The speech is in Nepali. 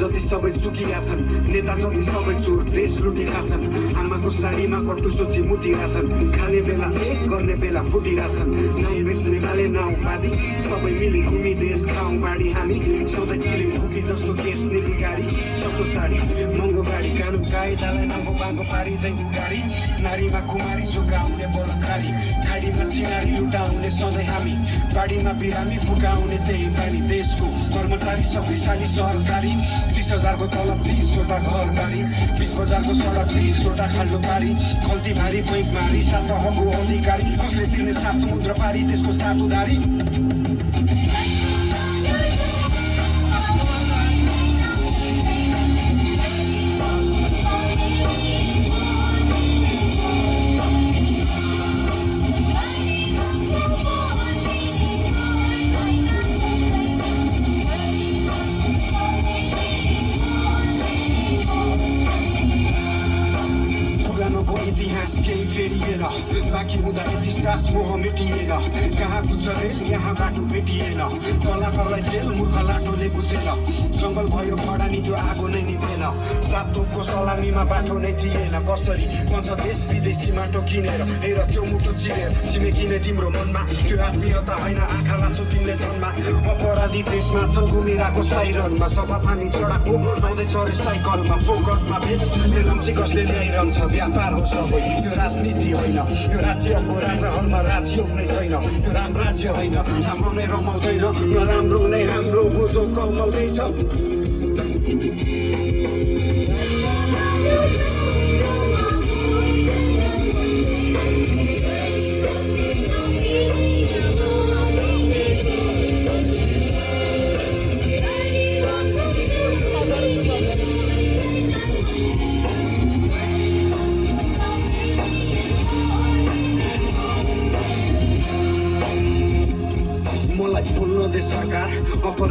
जति सबै सुकिरहेका छन्, नेता जति सबै चोर देश लुटिरहेका छन्। आमाको साडीमा कट्टु सोची मुतिरहेका छन्, खाने बेला एक गर्ने बेला फुटिरहेका छन्। नाउँ बेच्ने बाले नाउँ बाँधी सबै मिली घुमी देश खाउँ बाडी हामी। सधैँ चिलिम फुकी जस्तो केस निपी गाडी, सस्तो साडी महँगो गाडी, कानुन कायदालाई नाङ्गो बाङ्गो पारिँदै गाडी। नारीमा कुमारी जोगाउने बलात्कारी, खाडीमा चिनारी लुटाउने सधैँ हामी। बाढीमा बिरामी फुकाउने त्यही पानी। देशको कर्मचारी शक्तिशाली सरकारी, 30,000को तलब 30वटा घर बारी, 20 बजारको सडक 20वटा खाल्डो पारी। खल्ती भारी बैङ्क मारी, 7 तहको अधिकारी, कसले तिर्ने 7 समुद्र पारी त्यसको 7 उधारी। इतिहास केही फेरिएन, बाँकी हुँदा इतिहास मोह मेटिएन। कहाँको रेल यहाँ बाटो भेटिएन, कलाकारलाई जेल मूर्ख लाटोले बुझेन। जङ्गल भयो फडानी त्यो आगो नै निभेन, 7 तोपको सलामीमा बाटो नै थिएन। कसरी भन्छ देश विदेशी माटो किनेर, हेर त्यो मुटु चिरेर छिमेकी नै तिम्रो मनमा। त्यो आत्मीयता होइन आँखा लाग्छौ तिमीले धनमा। अपराधी देशमा छन् घुमिरहेको साइरनमा, सफा पानी चढाएको आउँदैछ रे साइकलमा। फोकटमा बेस लम्ची कसले ल्याइरहन्छ, व्यापार हो सबै यो राजनीति होइन। यो राज्यको राजाहरूमा राजयोग नै छैन, यो राम राज्य होइन। हाम्रो नै रमाउँदैन, नराम्रो नै हाम्रो बोझो कमाउँदैछ। मलाई बोल्न दे सरकार, अपराध